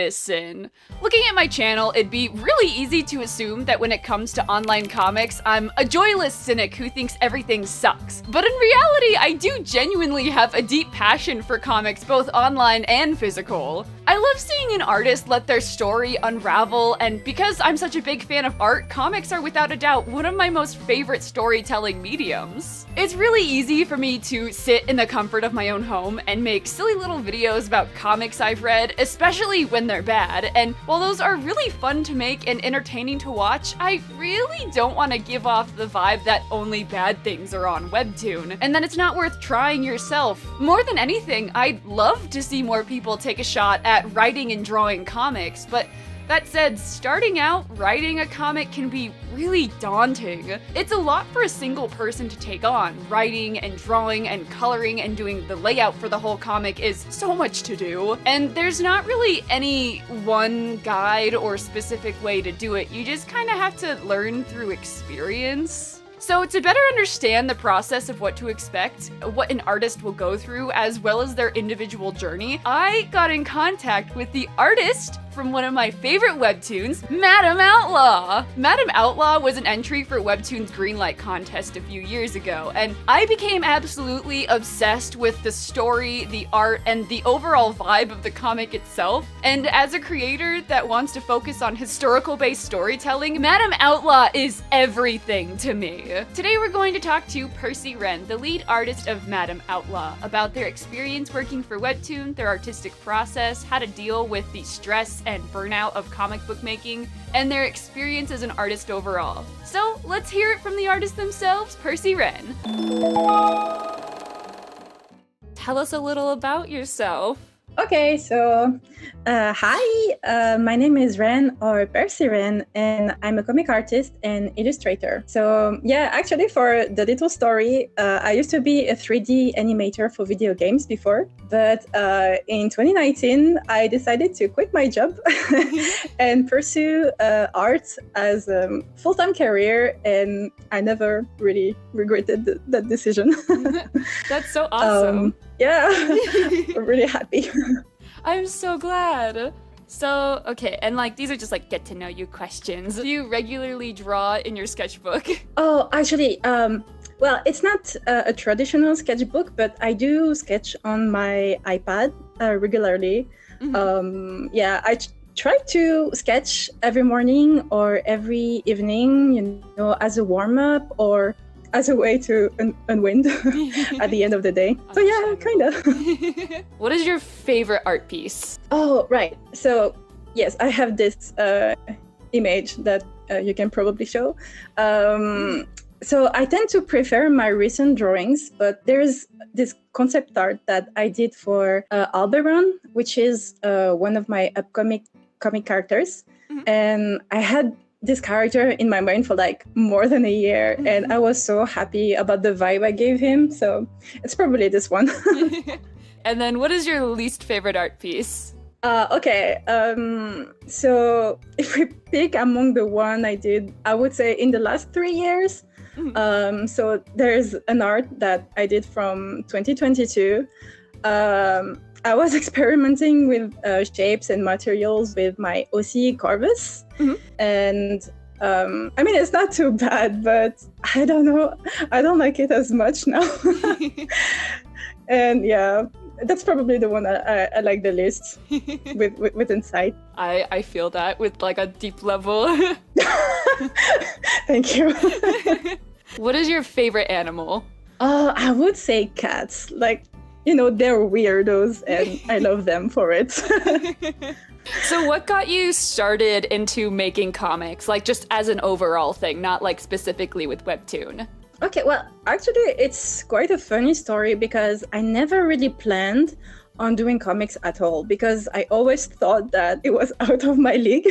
Listen, looking at my channel, it'd be really easy to assume that when it comes to online comics, I'm a joyless cynic who thinks everything sucks. But in reality, I do genuinely have a deep passion for comics, both online and physical. I love seeing an artist let their story unravel, and because I'm such a big fan of art, comics are without a doubt one of my most favorite storytelling mediums. It's really easy for me to sit in the comfort of my own home and make silly little videos about comics I've read, especially when they're bad, and while those are really fun to make and entertaining to watch, I really don't want to give off the vibe that only bad things are on Webtoon, and that it's not worth trying yourself. More than anything, I'd love to see more people take a shot at writing and drawing comics, but that said, starting out writing a comic can be really daunting. It's a lot for a single person to take on. Writing and drawing and coloring and doing the layout for the whole comic is so much to do. And there's not really any one guide or specific way to do it. You just kind of have to learn through experience. So to better understand the process of what to expect, what an artist will go through, as well as their individual journey, I got in contact with the artist from one of my favorite webtoons, Madam Outlaw. Madam Outlaw was an entry for Webtoon's Greenlight contest a few years ago, and I became absolutely obsessed with the story, the art, and the overall vibe of the comic itself. And as a creator that wants to focus on historical-based storytelling, Madam Outlaw is everything to me. Today we're going to talk to Perciren, the lead artist of Madam Outlaw, about their experience working for Webtoon, their artistic process, how to deal with the stress and burnout of comic book making, and their experience as an artist overall. So let's hear it from the artists themselves, Perciren. Tell us a little about yourself. Okay, so hi, my name is Ren or Perciren, and I'm a comic artist and illustrator. So yeah, actually for the little story, I used to be a 3D animator for video games before, but in 2019, I decided to quit my job and pursue art as a full-time career, and I never really regretted that decision. That's so awesome. Yeah, I'm really happy. I'm so glad. So, okay, and like these are just like get to know you questions. Do you regularly draw in your sketchbook? Oh, actually, well, it's not a traditional sketchbook, but I do sketch on my iPad regularly. Mm-hmm. Yeah, I try to sketch every morning or every evening, you know, as a warm-up or as a way to unwind at the end of the day. So yeah, kind of. What is your favorite art piece? Oh, right. So yes, I have this image that you can probably show. So I tend to prefer my recent drawings, but there's this concept art that I did for Alberon, which is one of my upcoming comic characters. Mm-hmm. And I had this character in my mind for like more than a year, and I was so happy about the vibe I gave him, so it's probably this one. And then what is your least favorite art piece? Okay, so if we pick among the one I did, I would say in the last 3 years. So there's an art that I did from 2022. I was experimenting with shapes and materials with my OC Corvus. Mm-hmm. And I mean, it's not too bad, but I don't know. I don't like it as much now. And yeah, that's probably the one that I like the least with Insight. I feel that with like a deep level. Thank you. What is your favorite animal? I would say cats. Like, you know, they're weirdos and I love them for it. So what got you started into making comics? Like just as an overall thing, not like specifically with Webtoon? Okay, well, actually, it's quite a funny story because I never really planned on doing comics at all because I always thought that it was out of my league.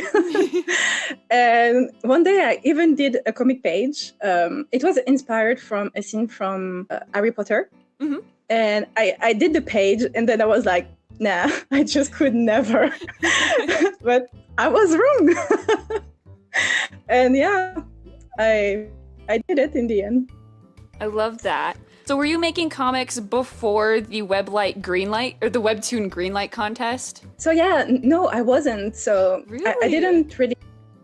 And one day I even did a comic page. It was inspired from a scene from Harry Potter. Mm-hmm. And I did the page and then I was like, nah, I just could never. But I was wrong. And yeah, I did it in the end. I love that. So were you making comics before the Webtoon Greenlight contest? So yeah, no, I wasn't. So Really? I didn't really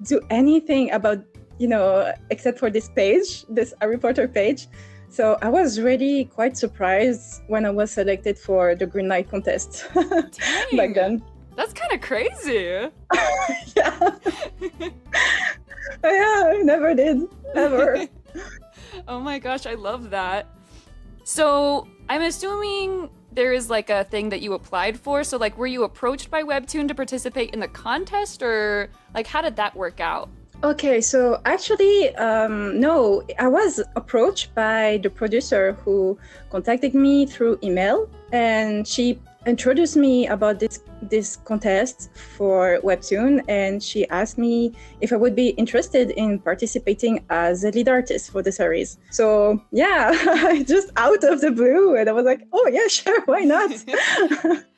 do anything about, except for this page, this Harry Potter page. So I was really quite surprised when I was selected for the Greenlight contest back then. That's kind of crazy. Yeah. Yeah, I never did, ever. Oh my gosh, I love that. So I'm assuming there is like a thing that you applied for. So like, were you approached by Webtoon to participate in the contest, or like, how did that work out? Okay, so actually, no, I was approached by the producer who contacted me through email, and she introduced me about this contest for Webtoon, and she asked me if I would be interested in participating as a lead artist for the series. So yeah, just out of the blue, and I was like, oh yeah, sure, why not?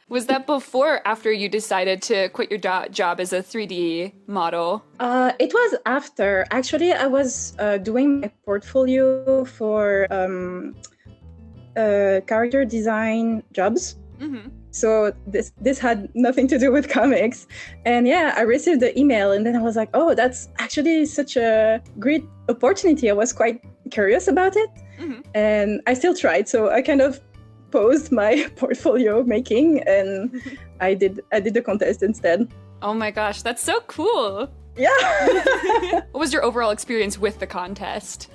Was that before or after you decided to quit your job as a 3D model? It was after. Actually, I was doing my portfolio for character design jobs. Mm-hmm. So this had nothing to do with comics. And yeah, I received the email, and then I was like, oh, that's actually such a great opportunity. I was quite curious about it. Mm-hmm. And I still tried. So I kind of paused my portfolio making, and I did the contest instead. Oh my gosh, that's so cool. Yeah. What was your overall experience with the contest?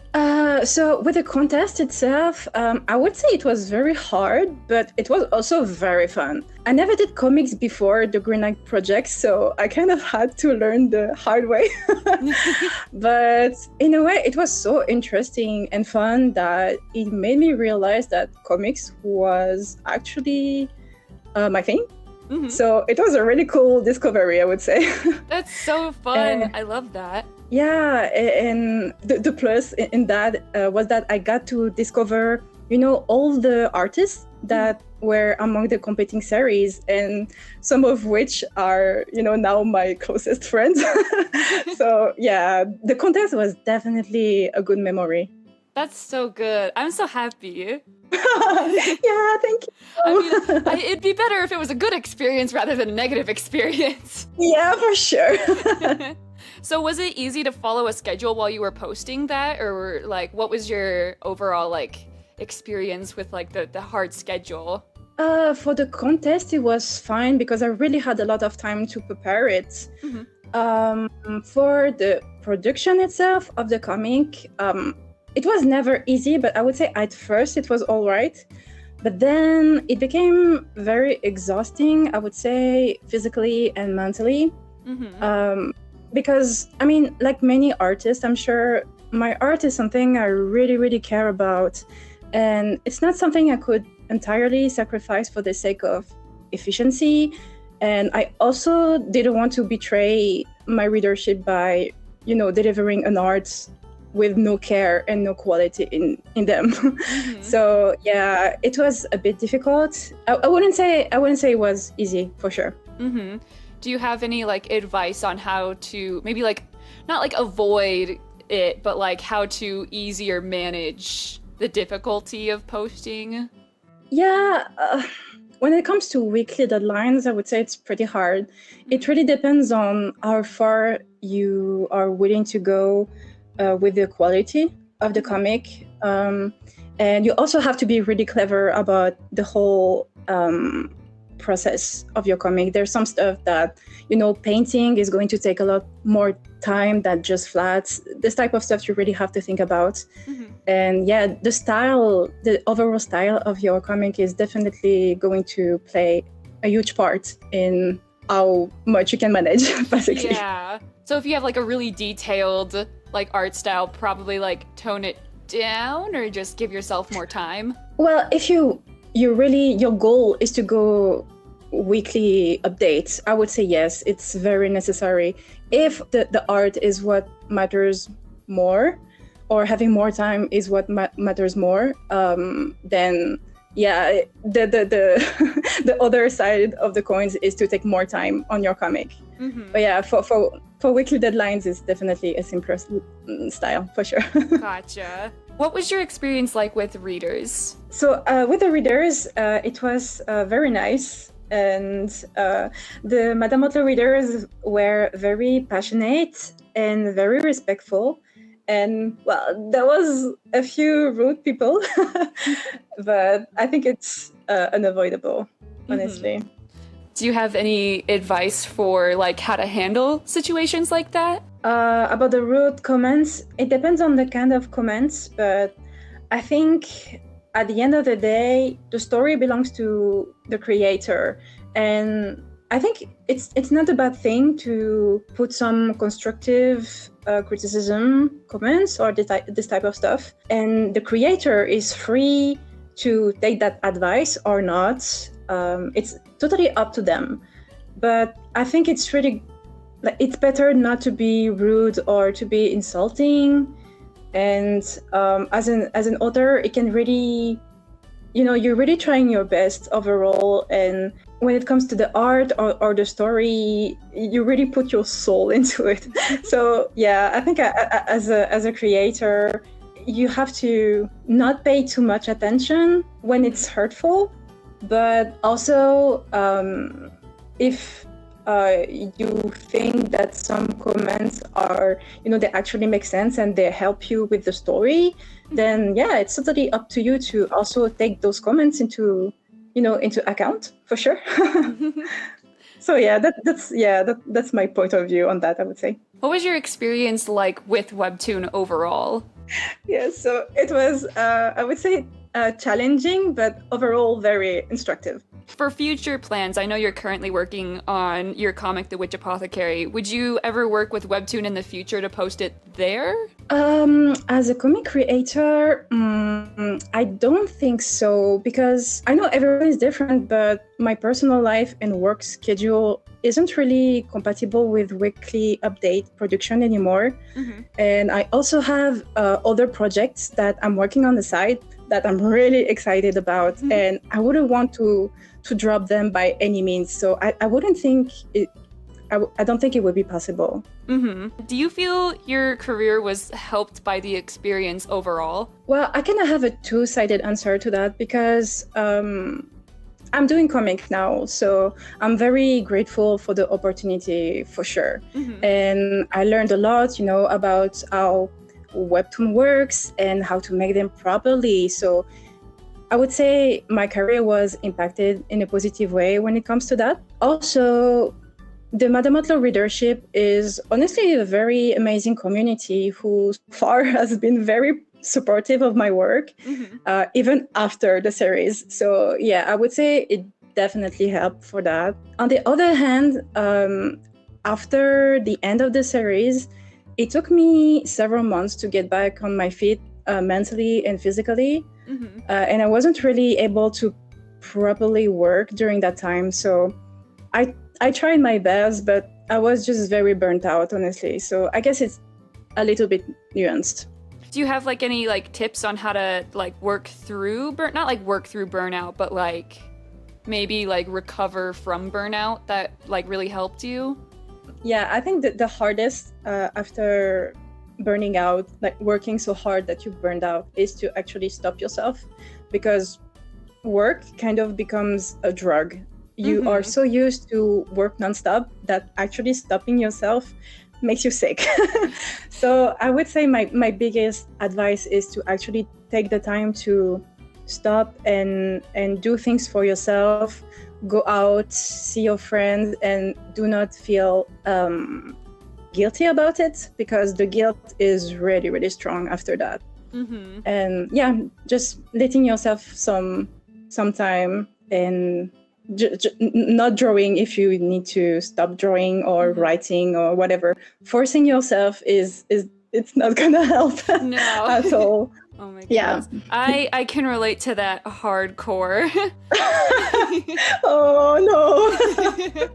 So with the contest itself, I would say it was very hard, but it was also very fun. I never did comics before the Greenlight project, so I kind of had to learn the hard way. But in a way, it was so interesting and fun that it made me realize that comics was actually my thing. Mm-hmm. So it was a really cool discovery, I would say. That's so fun. I love that. Yeah, and the plus in that was that I got to discover, all the artists that were among the competing series, and some of which are, now my closest friends. So yeah, the contest was definitely a good memory. That's so good. I'm so happy. Yeah, thank you. I mean, it'd be better if it was a good experience rather than a negative experience. Yeah, for sure. So was it easy to follow a schedule while you were posting that, or like what was your overall like experience with like the hard schedule? For the contest, it was fine because I really had a lot of time to prepare it. Mm-hmm. For the production itself of the comic, it was never easy, but I would say at first it was all right. But then it became very exhausting, I would say, physically and mentally. Mm-hmm. Because, I mean, like many artists, I'm sure my art is something I really, really care about. And it's not something I could entirely sacrifice for the sake of efficiency. And I also didn't want to betray my readership by, delivering an art with no care and no quality in them. Mm-hmm. So yeah, it was a bit difficult. I wouldn't say it was easy, for sure. Mm-hmm. Do you have any like advice on how to maybe like not like avoid it, but like how to easier manage the difficulty of posting? Yeah, when it comes to weekly deadlines, I would say it's pretty hard. It really depends on how far you are willing to go with the quality of the comic. And you also have to be really clever about the whole process of your comic. There's some stuff that, painting is going to take a lot more time than just flats. This type of stuff you really have to think about. Mm-hmm. And yeah, the overall style of your comic is definitely going to play a huge part in how much you can manage, basically. Yeah. So if you have like a really detailed like art style, probably like tone it down or just give yourself more time? Well, if you really, your goal is to go weekly updates, I would say yes, it's very necessary. If the art is what matters more, or having more time is what matters more, then yeah, the other side of the coins is to take more time on your comic. Mm-hmm. But yeah, for weekly deadlines, it's definitely a simpler style, for sure. Gotcha. What was your experience like with readers? So with the readers, it was very nice. And the Madam Outlaw readers were very passionate and very respectful. And well, there was a few rude people, but I think it's unavoidable, honestly. Do you have any advice for like how to handle situations like that? About the rude comments, it depends on the kind of comments, but I think at the end of the day, the story belongs to the creator. And I think it's not a bad thing to put some constructive criticism, comments, or this type of stuff. And the creator is free to take that advice or not. It's totally up to them. But I think it's better not to be rude or to be insulting. And as an author, it can really, you're really trying your best overall. And when it comes to the art or the story, you really put your soul into it. So yeah, I think as a creator, you have to not pay too much attention when it's hurtful, but also if you think that some comments are, they actually make sense and they help you with the story, then yeah, it's totally up to you to also take those comments into account, for sure. So yeah, that's my point of view on that, I would say. What was your experience like with Webtoon overall? Yeah, so it was, I would say, challenging, but overall very instructive. For future plans, I know you're currently working on your comic, The Witch Apothecary. Would you ever work with Webtoon in the future to post it there? As a comic creator, I don't think so, because I know everyone is different, but my personal life and work schedule isn't really compatible with weekly update production anymore. And I also have other projects that I'm working on the side that I'm really excited about, and I wouldn't want to drop them by any means. So I wouldn't think it. I don't think it would be possible. Do you feel your career was helped by the experience overall? Well, I kind of have a two-sided answer to that, because I'm doing comics now, so I'm very grateful for the opportunity, for sure. And I learned a lot, about how Webtoon works and how to make them properly. So I would say my career was impacted in a positive way when it comes to that. Also, the Madam Outlaw readership is honestly a very amazing community who so far has been very supportive of my work, even after the series. So yeah, I would say it definitely helped for that. On the other hand, after the end of the series, it took me several months to get back on my feet mentally and physically. And I wasn't really able to properly work during that time. So I tried my best, but I was just very burnt out, honestly. So I guess it's a little bit nuanced. Do you have like any like tips on how to like work through not like work through burnout, but like maybe like recover from burnout that like really helped you? Yeah, I think that the hardest after burning out, like working so hard that you burned out, is to actually stop yourself, because work kind of becomes a drug. You are so used to work nonstop that actually stopping yourself makes you sick. So I would say my biggest advice is to actually take the time to stop and do things for yourself. Go out, see your friends, and do not feel guilty about it, because the guilt is really, really strong after that. And yeah, just letting yourself some time, and not drawing if you need to stop drawing, or writing or whatever. Forcing yourself is it's not gonna help at all. Oh my goodness. Yeah. I can relate to that hardcore. Oh no.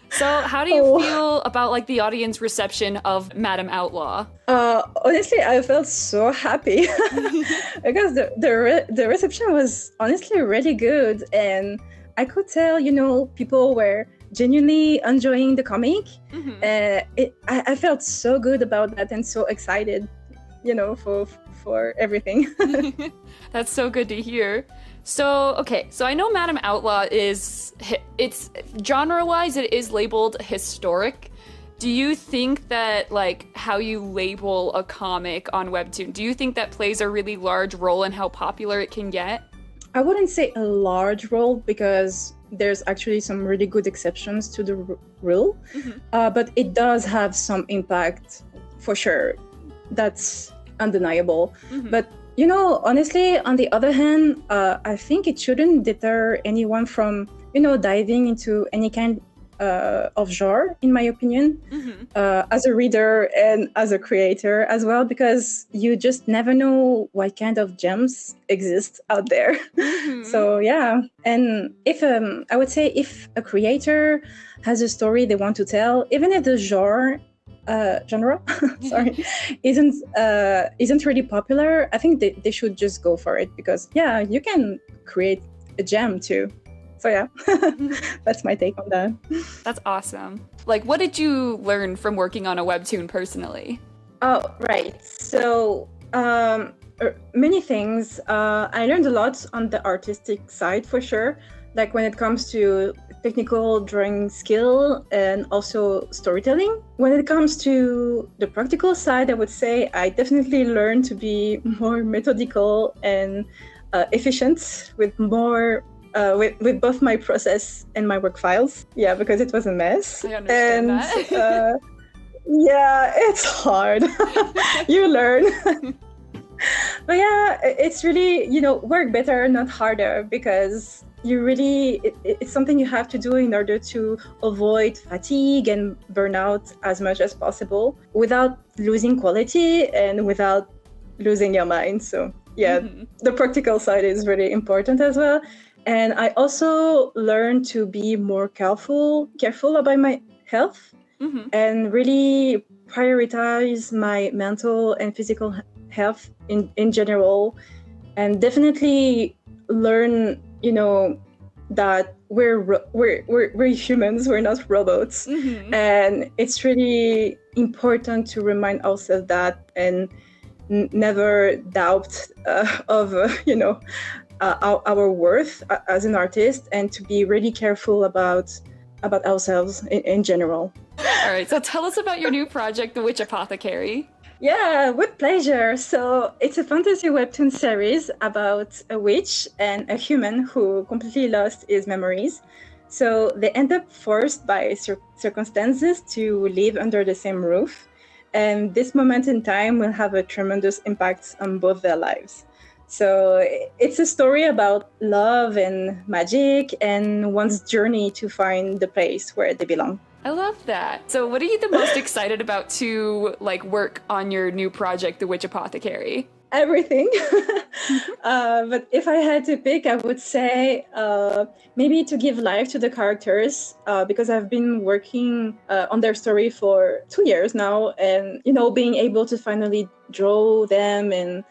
So how do you feel about like the audience reception of Madam Outlaw? Honestly, I felt so happy because the reception was honestly really good, and I could tell, people were genuinely enjoying the comic. I felt so good about that and so excited. for everything. That's so good to hear. So, okay, so I know Madam Outlaw it's genre-wise, it is labeled historic. Do you think that, like, how you label a comic on Webtoon, do you think that plays a really large role in how popular it can get? I wouldn't say a large role because there's actually some really good exceptions to the rule, but it does have some impact for sure. That's undeniable. But honestly, on the other hand, I think it shouldn't deter anyone from, diving into any kind of genre, in my opinion, as a reader and as a creator as well, because you just never know what kind of gems exist out there. So yeah, and if I would say if a creator has a story they want to tell, even if the genre sorry, isn't really popular, I think they should just go for it, because yeah, you can create a gem too. So yeah, that's my take on that. That's awesome. Like, what did you learn from working on a webtoon personally? Oh, right. So many things. I learned a lot on the artistic side for sure, like when it comes to technical drawing skill and also storytelling. When it comes to the practical side, I would say I definitely learned to be more methodical and efficient with more with both my process and my work files. Yeah, because it was a mess. I understand that. Yeah, it's hard. You learn. But yeah, it's really, work better, not harder, because it's something you have to do in order to avoid fatigue and burnout as much as possible without losing quality and without losing your mind. So yeah, the practical side is really important as well. And I also learned to be more careful about my health and really prioritize my mental and physical health in general, and definitely learn, that we're humans, we're not robots, and it's really important to remind ourselves that and never doubt of our worth as an artist, and to be really careful about ourselves in general. All right, so tell us about your new project, The Witch Apothecary. Yeah, with pleasure. So it's a fantasy webtoon series about a witch and a human who completely lost his memories. So they end up forced by circumstances to live under the same roof. And this moment in time will have a tremendous impact on both their lives. So it's a story about love and magic and one's journey to find the place where they belong. I love that. So what are you the most excited about to work on your new project, The Witch Apothecary? Everything. But if I had to pick, I would say maybe to give life to the characters, because I've been working on their story for 2 years now, and being able to finally draw them and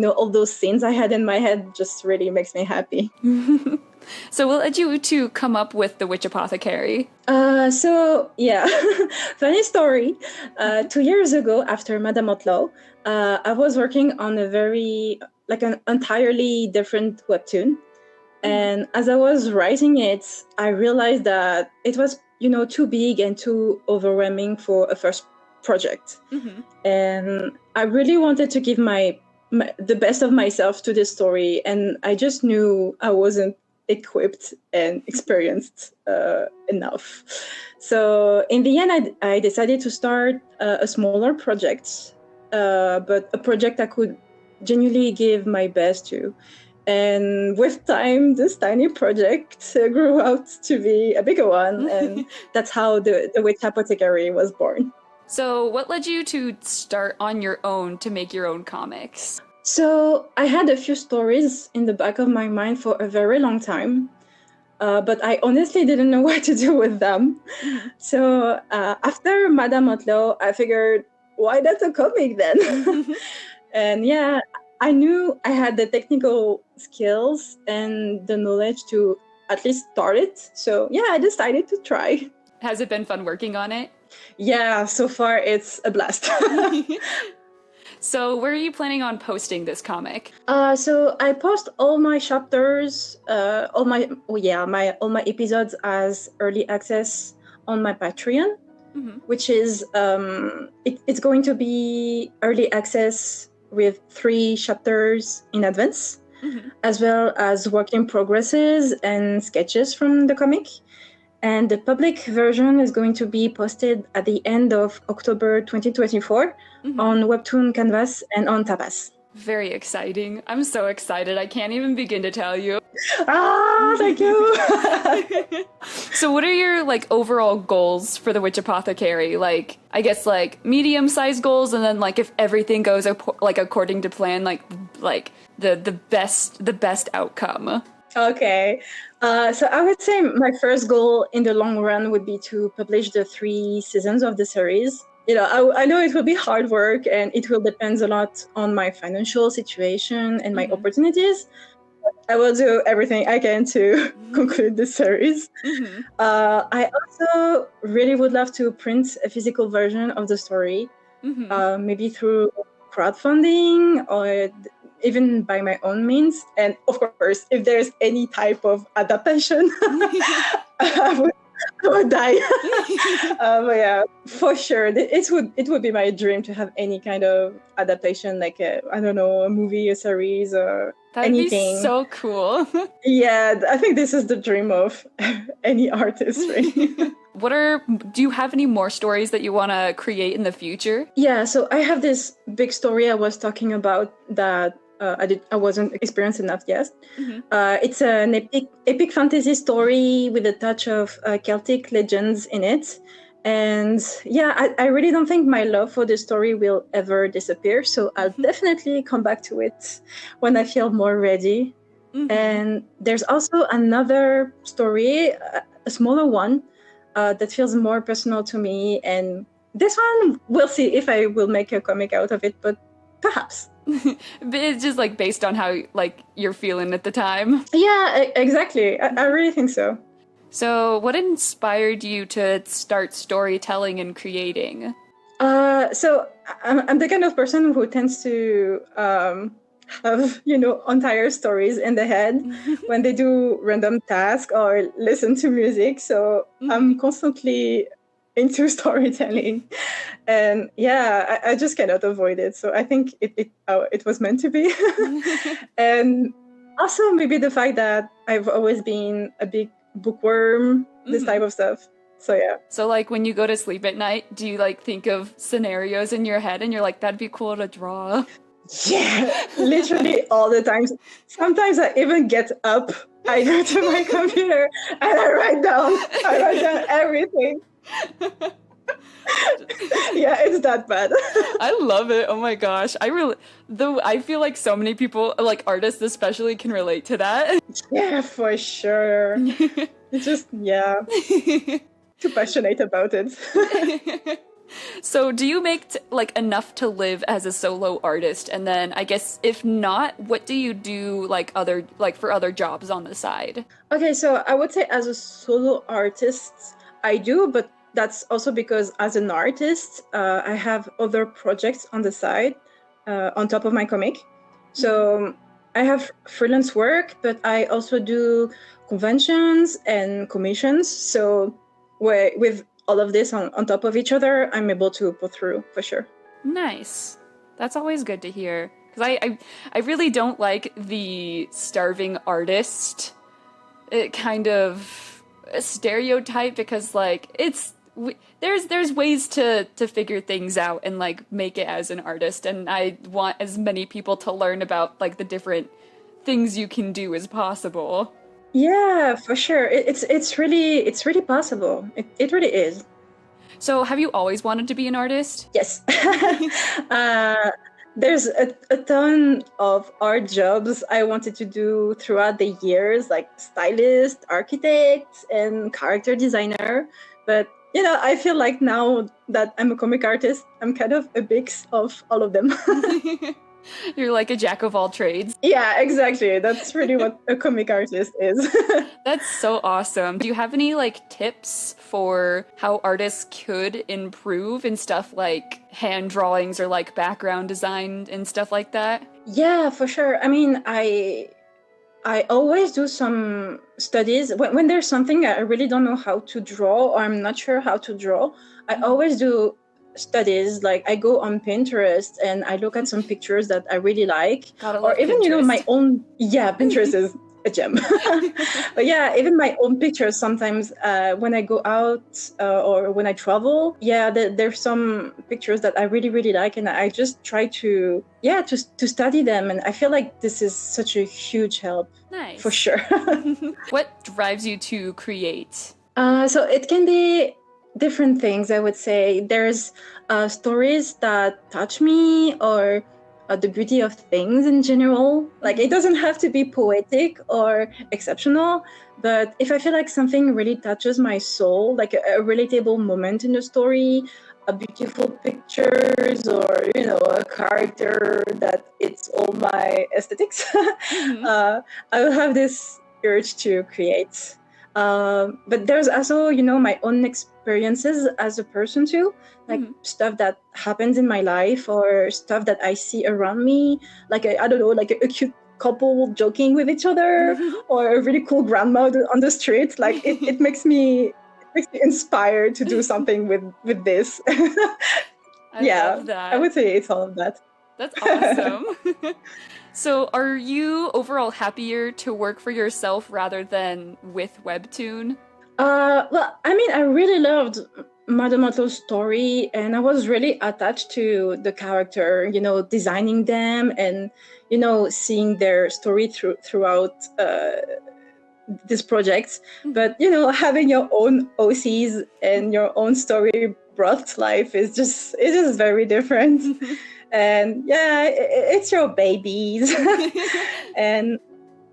all those scenes I had in my head just really makes me happy. So what led you to come up with The Witch Apothecary? So yeah, funny story. 2 years ago, after Madam Outlaw, I was working on an entirely different webtoon. And as I was writing it, I realized that it was, too big and too overwhelming for a first project. And I really wanted to give the best of myself to this story. And I just knew I wasn't equipped and experienced enough. So in the end, I decided to start a smaller project, but a project I could genuinely give my best to. And with time, this tiny project grew out to be a bigger one. And that's how the Witch Apothecary was born. So what led you to start on your own to make your own comics? So I had a few stories in the back of my mind for a very long time, but I honestly didn't know what to do with them. So after Madam Outlaw, I figured, why not a comic then? And yeah, I knew I had the technical skills and the knowledge to at least start it. So yeah, I decided to try. Has it been fun working on it? Yeah, so far it's a blast. So where are you planning on posting this comic? So I post all my chapters, all my episodes as early access on my Patreon, which is it's going to be early access with 3 chapters in advance, as well as work in progresses and sketches from the comic. And the public version is going to be posted at the end of October 2024 on Webtoon Canvas and on Tapas. Very exciting. I'm so excited. I can't even begin to tell you. Thank you. So what are your like overall goals for the Witch Apothecary? Like, I guess like medium-sized goals, and then like if everything goes like according to plan, like the best outcome. Okay. So I would say my first goal in the long run would be to publish the 3 seasons of the series. You know, I know it will be hard work and it will depend a lot on my financial situation and my opportunities. I will do everything I can to conclude the series. I also really would love to print a physical version of the story, maybe through crowdfunding or even by my own means. And of course, if there's any type of adaptation, I would die. But yeah, for sure, it would be my dream to have any kind of adaptation, like a movie, a series, or That'd anything. Be so cool. Yeah, I think this is the dream of any artist, really. Do you have any more stories that you want to create in the future? Yeah, so I have this big story I was talking about that I wasn't experienced enough yet. It's an epic fantasy story with a touch of Celtic legends in it. And yeah, I really don't think my love for the story will ever disappear. So I'll definitely come back to it when I feel more ready. And there's also another story, a smaller one, that feels more personal to me. And this one, we'll see if I will make a comic out of it, but perhaps. But it's just like based on how like you're feeling at the time. Yeah, exactly. I really think so. So what inspired you to start storytelling and creating? So I'm the kind of person who tends to have, entire stories in the head when they do random tasks or listen to music. So I'm constantly into storytelling, and yeah, I just cannot avoid it. So I think it was meant to be. And also maybe the fact that I've always been a big bookworm, this type of stuff. So yeah. So like when you go to sleep at night, do you like think of scenarios in your head and you're like, that'd be cool to draw? Yeah, literally all the time. Sometimes I even get up, I go to my computer and I write down everything. Yeah, it's that bad. I love it. Oh my gosh. I feel like so many people, like artists especially, can relate to that. Yeah, for sure. It's just, yeah, too passionate about it. So do you make like enough to live as a solo artist? And then I guess if not, what do you do for other jobs on the side? Okay, so I would say as a solo artist, I do, but that's also because as an artist, I have other projects on the side on top of my comic. So I have freelance work, but I also do conventions and commissions. So with all of this on top of each other, I'm able to pull through for sure. Nice. That's always good to hear. Because I really don't like the starving artist kind of stereotype, because like there's ways to figure things out and like make it as an artist, and I want as many people to learn about like the different things you can do as possible. Yeah, for sure. It's really possible. It really is. So have you always wanted to be an artist? Yes. There's a ton of art jobs I wanted to do throughout the years, like stylist, architect, and character designer. But, I feel like now that I'm a comic artist, I'm kind of a mix of all of them. You're like a jack of all trades. Yeah, exactly. That's really what a comic artist is. That's so awesome. Do you have any like tips for how artists could improve in stuff like hand drawings or like background design and stuff like that? Yeah, for sure. I mean, I always do some studies when there's something I really don't know how to draw or I'm not sure how to draw. I always do studies. Like I go on Pinterest and I look at some pictures that I really like, or even Pinterest. my own. Yeah, Pinterest is a gem. But yeah, even my own pictures sometimes when I go out or when I travel. Yeah, there's some pictures that I really like, and I just try to study them, and I feel like this is such a huge help. Nice. For sure. What drives you to create? So it can be different things, I would say. There's stories that touch me, or the beauty of things in general. Like it doesn't have to be poetic or exceptional, but if I feel like something really touches my soul, like a relatable moment in the story, a beautiful pictures, or a character that it's all my aesthetics, I will have this urge to create. But there's also, my own experiences as a person too, like stuff that happens in my life or stuff that I see around me, like I don't know, like a cute couple joking with each other, or a really cool grandma on the street. Like it makes me inspired to do something with this. I love that. I would say it's all of that. That's awesome. So are you overall happier to work for yourself rather than with Webtoon? Well, I mean, I really loved Madam Outlaw's story, and I was really attached to the character, designing them and, seeing their story throughout this project. But, having your own OCs and your own story brought to life is just very different. And yeah, it's your babies. And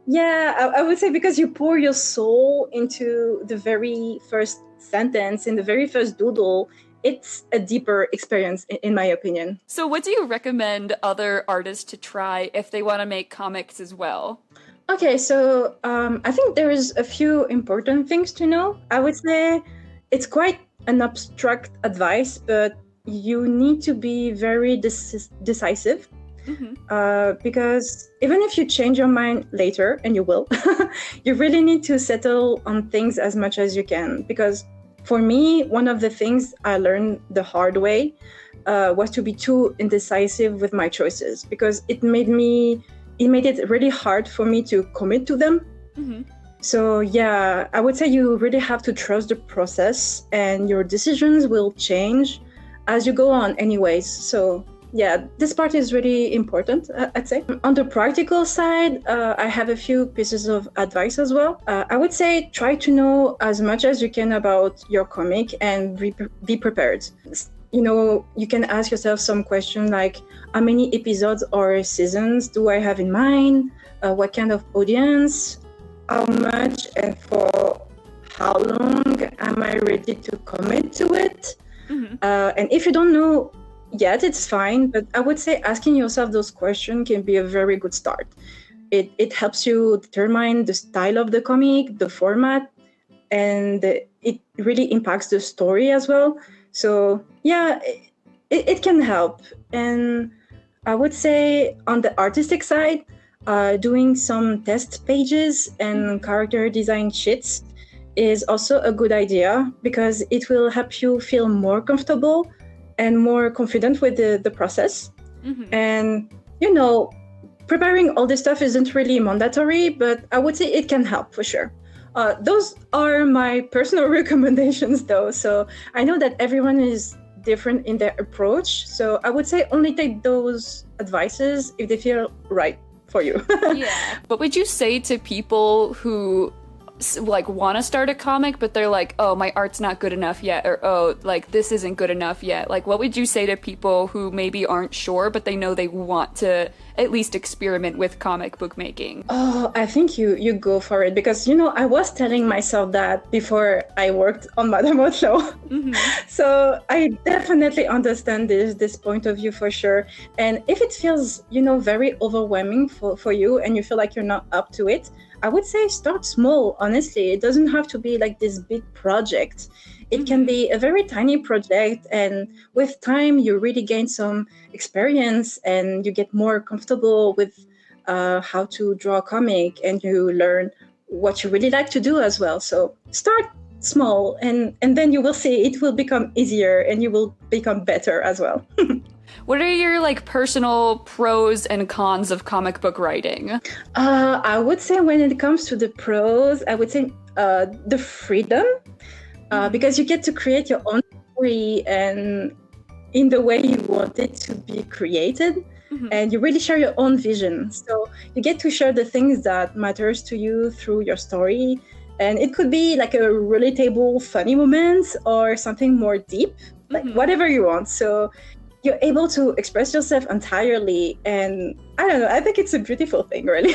yeah, I would say because you pour your soul into the very first sentence, in the very first doodle, it's a deeper experience, in my opinion. So what do you recommend other artists to try if they want to make comics as well? Okay, so I think there is a few important things to know. I would say it's quite an abstract advice, but you need to be very decisive, because even if you change your mind later, and you will, you really need to settle on things as much as you can. Because for me, one of the things I learned the hard way was to be too indecisive with my choices, because it made it really hard for me to commit to them. So yeah, I would say you really have to trust the process, and your decisions will change as you go on anyways. So yeah, this part is really important, I'd say. On the practical side, I have a few pieces of advice as well. I would say try to know as much as you can about your comic and be prepared. You can ask yourself some questions like, how many episodes or seasons do I have in mind? What kind of audience? How much and for how long am I ready to commit to it? And if you don't know yet, it's fine, but I would say asking yourself those questions can be a very good start. It helps you determine the style of the comic, the format, and it really impacts the story as well. So yeah, it can help. And I would say on the artistic side, doing some test pages and character design sheets is also a good idea, because it will help you feel more comfortable and more confident with the process. And preparing all this stuff isn't really mandatory, but I would say it can help for sure. Those are my personal recommendations though, so I know that everyone is different in their approach, so I would say only take those advices if they feel right for you. Yeah. What would you say to people who like want to start a comic, but they're like, oh, my art's not good enough yet, or oh, like this isn't good enough yet. Like, what would you say to people who maybe aren't sure, but they know they want to at least experiment with comic book making? Oh, I think you go for it, because I was telling myself that before I worked on Madam Outlaw. Mm-hmm. So I definitely understand this point of view for sure. And if it feels very overwhelming for you and you feel like you're not up to it, I would say start small. Honestly, it doesn't have to be like this big project. It can be a very tiny project, and with time you really gain some experience and you get more comfortable with how to draw a comic, and you learn what you really like to do as well. So start small, and then you will see it will become easier and you will become better as well. What are your like personal pros and cons of comic book writing? I would say when it comes to the pros, I would say the freedom, because you get to create your own story and in the way you want it to be created. And you really share your own vision. So you get to share the things that matters to you through your story. And it could be like a relatable, funny moment or something more deep, like whatever you want. So you're able to express yourself entirely. And I don't know, I think it's a beautiful thing, really.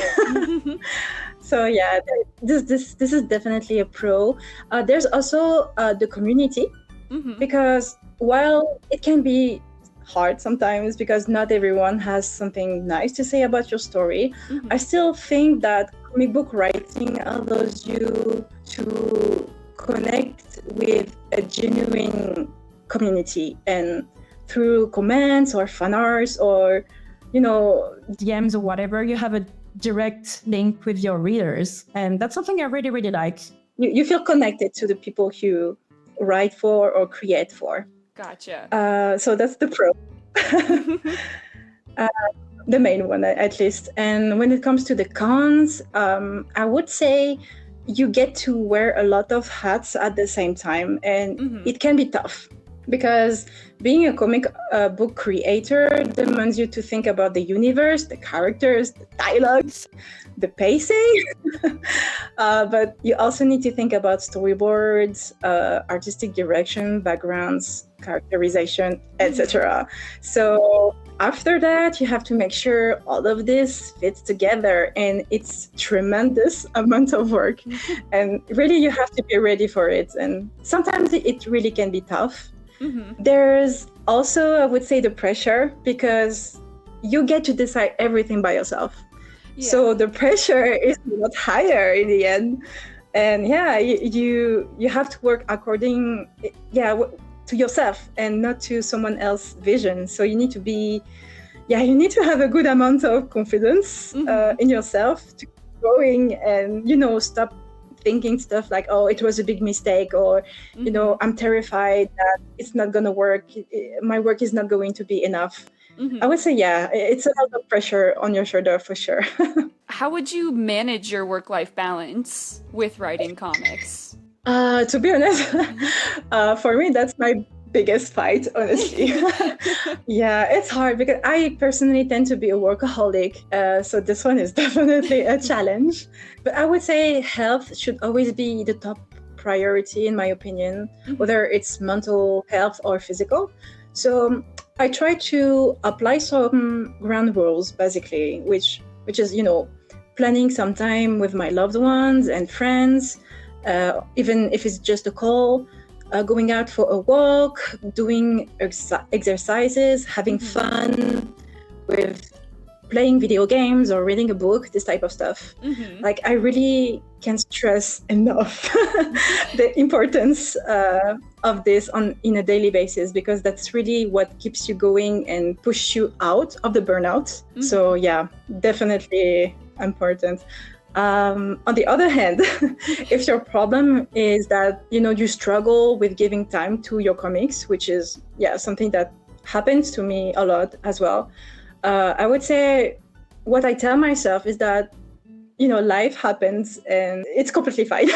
So yeah, this is definitely a pro. There's also the community, because while it can be hard sometimes because not everyone has something nice to say about your story, I still think that comic book writing allows you to connect with a genuine community, and through comments or fan arts or DMs or whatever, you have a direct link with your readers, and that's something I really, really like. You feel connected to the people you write for or create for. Gotcha. So that's the pro. The main one, at least. And when it comes to the cons, I would say you get to wear a lot of hats at the same time, and it can be tough, because being a comic book creator demands you to think about the universe, the characters, the dialogues, the pacing. But you also need to think about storyboards, artistic direction, backgrounds, characterization, etc. So after that, you have to make sure all of this fits together, and it's tremendous amount of work. And really, you have to be ready for it. And sometimes it really can be tough. There's also, I would say, the pressure, because you get to decide everything by yourself. Yeah. So the pressure is a lot higher in the end. And yeah, you have to work according to yourself and not to someone else's vision. So you need to have a good amount of confidence in yourself to keep going, and stop thinking stuff like, oh, it was a big mistake, or I'm terrified that it's not gonna work, my work is not going to be enough. I would say it's a lot of pressure on your shoulder for sure. How would you manage your work-life balance with writing comics? To be honest, for me that's my biggest fight, honestly. Yeah, it's hard because I personally tend to be a workaholic, so this one is definitely a challenge. But I would say health should always be the top priority, in my opinion, whether it's mental health or physical. So I try to apply some ground rules, basically, which is planning some time with my loved ones and friends, even if it's just a call. Going out for a walk, doing exercises, having fun with playing video games or reading a book, this type of stuff. Like, I really can't stress enough the importance of this in a daily basis, because that's really what keeps you going and push you out of the burnout. So yeah, definitely important. On the other hand, if your problem is that you struggle with giving time to your comics, which is something that happens to me a lot as well, I would say what I tell myself is that life happens and it's completely fine.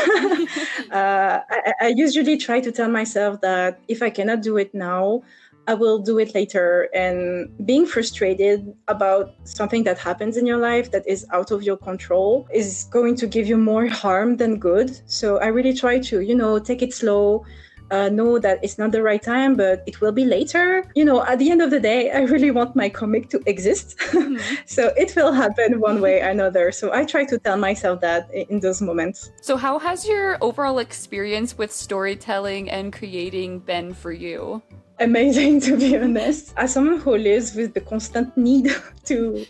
I usually try to tell myself that if I cannot do it now, I will do it later. And being frustrated about something that happens in your life that is out of your control is going to give you more harm than good. So I really try to, take it slow. Know that it's not the right time, but it will be later. At the end of the day, I really want my comic to exist. So it will happen one way or another. So I try to tell myself that in those moments. So how has your overall experience with storytelling and creating been for you? Amazing, to be honest. As someone who lives with the constant need to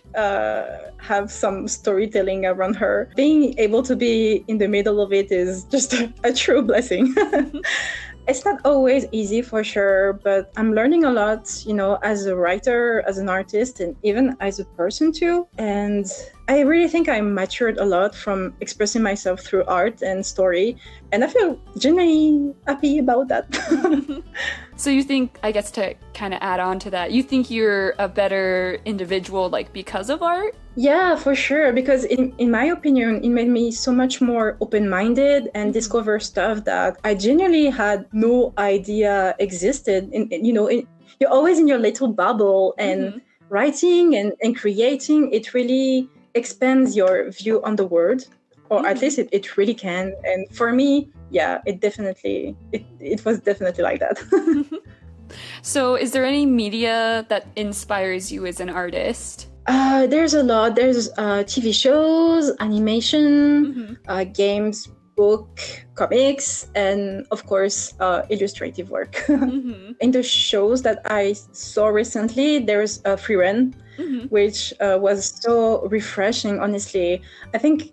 have some storytelling around her, being able to be in the middle of it is just a true blessing. It's not always easy for sure, but I'm learning a lot, as a writer, as an artist, and even as a person too. And I really think I matured a lot from expressing myself through art and story. And I feel genuinely happy about that. So you think, I guess to kind of add on to that, you think you're a better individual because of art? Yeah, for sure. Because in my opinion, it made me so much more open-minded and discover stuff that I genuinely had no idea existed. You're always in your little bubble, and writing and creating, it really expands your view on the world, or at least it really can. And for me, yeah, it was definitely like that. So is there any media that inspires you as an artist? There's a lot. There's TV shows, animation, games, book, comics, and of course, illustrative work. In the shows that I saw recently, there's Perciren, which was so refreshing, honestly. I think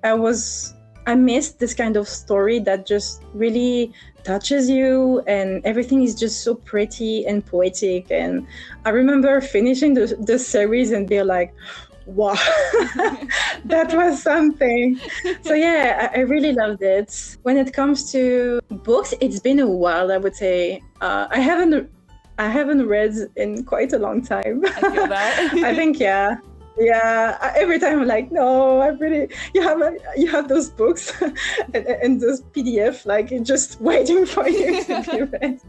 I missed this kind of story that just really touches you, and everything is just so pretty and poetic. And I remember finishing the series and being like, wow, that was something. So yeah, I really loved it. When it comes to books, it's been a while, I would say. I haven't read in quite a long time. I feel that. I think, yeah. Every time I'm like, no, you have those books and those PDF just waiting for you to be read.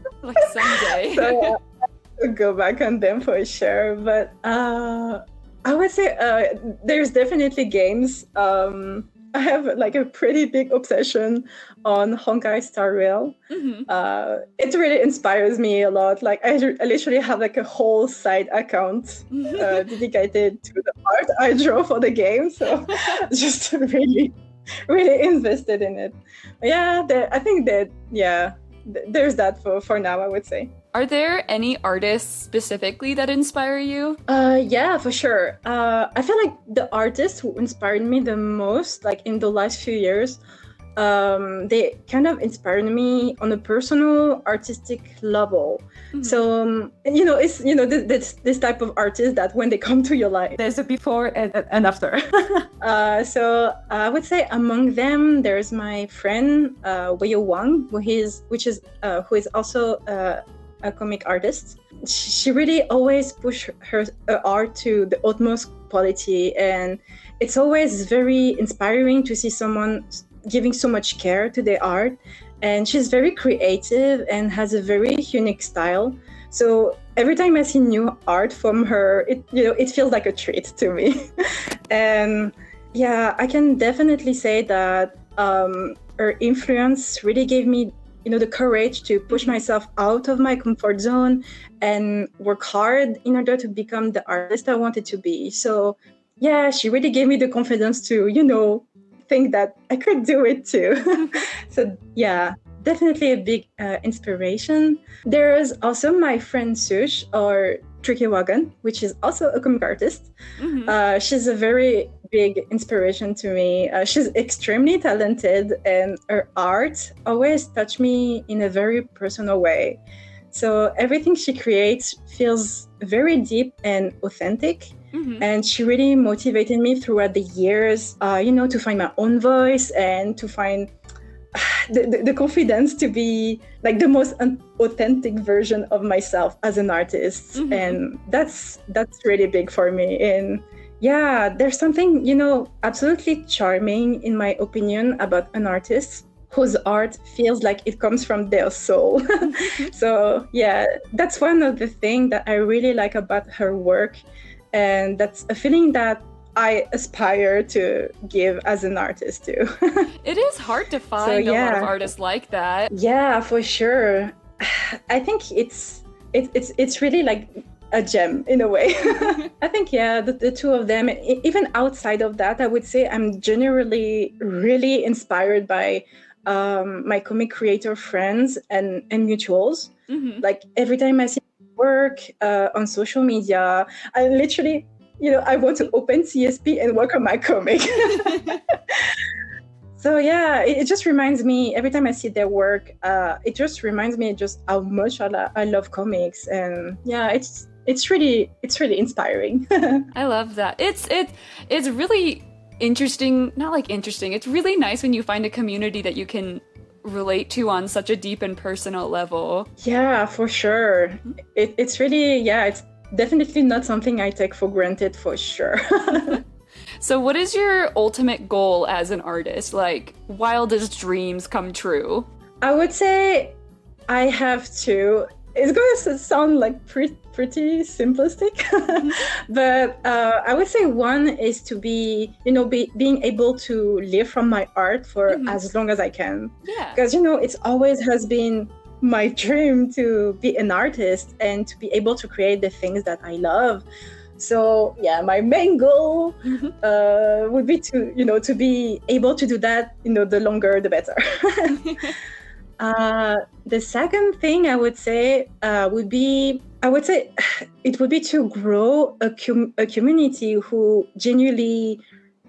Someday. So I'll go back on them for sure. But I would say there's definitely games. I have a pretty big obsession on Honkai Star Rail. It really inspires me a lot. I literally have a whole side account dedicated to the art I draw for the game. So just really, really invested in it. But yeah, I think that, there's that for now, I would say. Are there any artists specifically that inspire you? Yeah, for sure. I feel like the artists who inspired me the most, in the last few years, they kind of inspired me on a personal, artistic level. So, it's this type of artist that when they come to your life, There's a before and after. So I would say among them, there's my friend Wei Wang, who is also a comic artist. She really always pushed her art to the utmost quality, and it's always very inspiring to see someone giving so much care to their art. And she's very creative and has a very unique style. So every time I see new art from her, it feels like a treat to me. And yeah, I can definitely say that her influence really gave me the courage to push myself out of my comfort zone and work hard in order to become the artist I wanted to be. So yeah, she really gave me the confidence to, think that I could do it too. So yeah, definitely a big inspiration. There's also my friend Sush, or Tricky Wagon, which is also a comic artist. She's a very big inspiration to me. She's extremely talented, and her art always touched me in a very personal way. So everything she creates feels very deep and authentic. And she really motivated me throughout the years, to find my own voice and to find the confidence to be the most authentic version of myself as an artist. And that's really big for me. And yeah, there's something, absolutely charming, in my opinion, about an artist whose art feels like it comes from their soul. So yeah, that's one of the things that I really like about her work, and that's a feeling that I aspire to give as an artist too. It is hard to find a lot of artists like that. Yeah, for sure. I think it's really like a gem in a way. I think, yeah, the two of them, even outside of that, I would say I'm generally really inspired by my comic creator friends and mutuals. Mm-hmm. Like every time I see work on social media, I literally, I want to open CSP and work on my comic. So yeah, it just reminds me, every time I see their work, it just reminds me just how much I love comics. And yeah, it's really inspiring. I love that. It's really interesting, not like interesting. It's really nice when you find a community that you can relate to on such a deep and personal level. Yeah, for sure. It's really, yeah, it's definitely not something I take for granted, for sure. So what is your ultimate goal as an artist? Like, wildest dreams come true? I would say I have two. It's going to sound like pretty simplistic, but I would say one is to be, being able to live from my art for as long as I can. Yeah. Because, it always has been my dream to be an artist and to be able to create the things that I love. So yeah, my main goal would be to be able to do that, the longer the better. The second thing I would say would be to grow a community who genuinely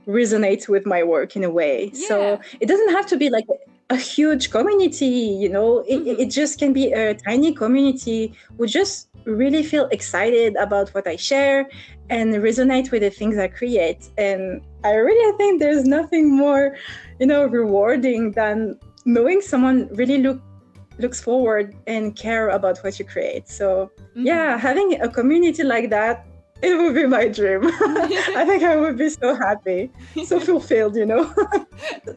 resonates with my work in a way. Yeah. So it doesn't have to be like a huge community, it just can be a tiny community who just really feel excited about what I share and resonate with the things I create. And I really think there's nothing more, rewarding than knowing someone really looks forward and care about what you create. So yeah, having a community like that, it would be my dream. I think I would be so happy, so fulfilled,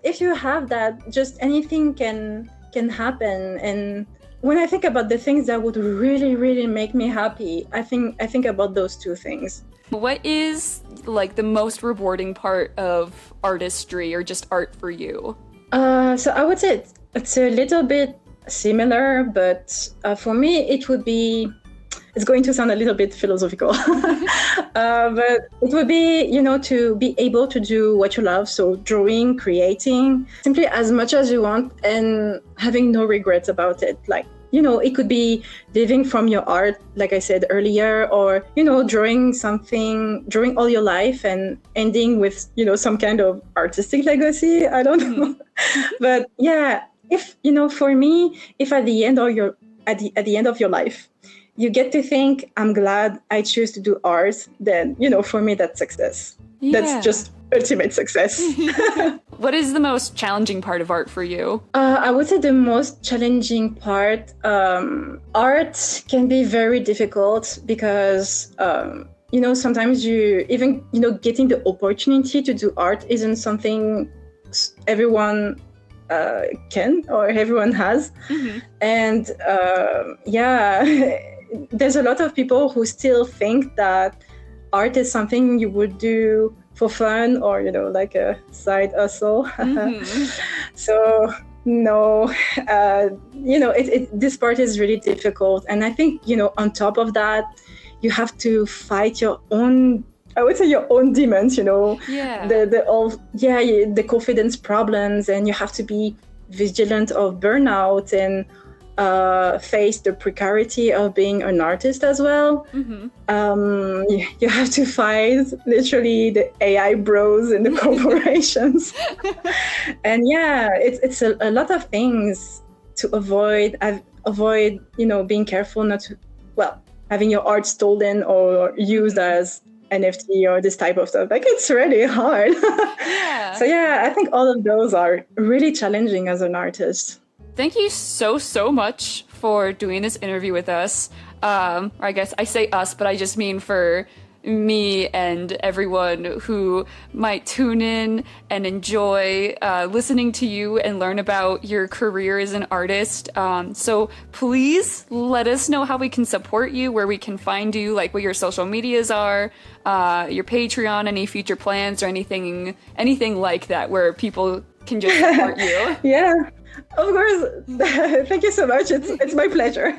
If you have that, just anything can happen. And when I think about the things that would really, really make me happy, I think about those two things. What is like the most rewarding part of artistry or just art for you? So I would say it's a little bit similar, but for me it would be, it's going to sound a little bit philosophical, but it would be, to be able to do what you love. So drawing, creating, simply as much as you want and having no regrets about it. Like, it could be living from your art, like I said earlier, or, drawing all your life and ending with, some kind of artistic legacy. I don't know. But yeah, if, for me, if at the end of your life, you get to think, I'm glad I choose to do art, then, for me, that's success. Yeah. That's just ultimate success. What is the most challenging part of art for you? I would say the most challenging part, art can be very difficult because, sometimes getting the opportunity to do art isn't something everyone can or everyone has. And there's a lot of people who still think that art is something you would do for fun or, like a side hustle. So no, this part is really difficult. And I think, on top of that, you have to fight your own demons, the confidence problems, and you have to be vigilant of burnout and face the precarity of being an artist as well. You have to fight literally the AI bros in the corporations. And yeah, it's a lot of things to avoid. Being careful not to, having your art stolen or used as NFT or this type of stuff. Like, it's really hard. Yeah. So yeah, I think all of those are really challenging as an artist. Thank you so much for doing this interview with us. Or I guess I say us, but I just mean for me and everyone who might tune in and enjoy listening to you and learn about your career as an artist. So please let us know how we can support you, where we can find you, like what your social medias are, your Patreon, any future plans or anything like that, where people can just support you. Yeah. Of course. Thank you so much. It's my pleasure.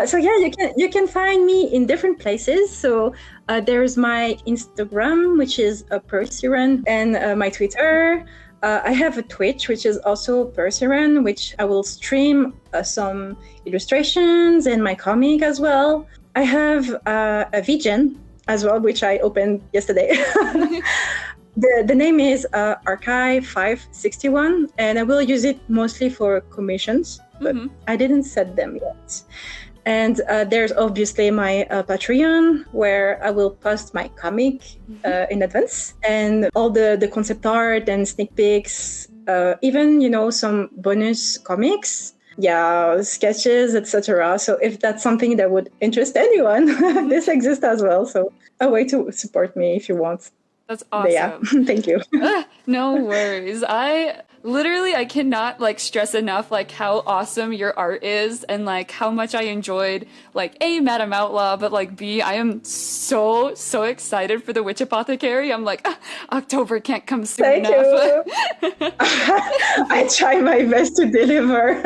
So yeah, you can find me in different places. So there's my Instagram, which is Perciren, and my Twitter. I have a Twitch, which is also Perciren, which I will stream some illustrations and my comic as well. I have a VGen as well, which I opened yesterday. The name is Archive 561, and I will use it mostly for commissions, but I didn't set them yet. And there's obviously my Patreon, where I will post my comic in advance, and all the concept art and sneak peeks, even some bonus comics, sketches, etc. So if that's something that would interest anyone, this exists as well. So a way to support me if you want. That's awesome. Yeah, thank you. No worries. I cannot stress enough how awesome your art is, and how much I enjoyed A, Madam Outlaw, but B, I am so excited for the Witch Apothecary. I'm October can't come soon Thank enough. You. I try my best to deliver.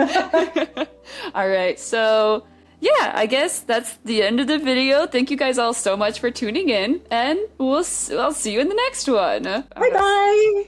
All right, so yeah, I guess that's the end of the video. Thank you guys all so much for tuning in, and I'll see you in the next one. Bye-bye!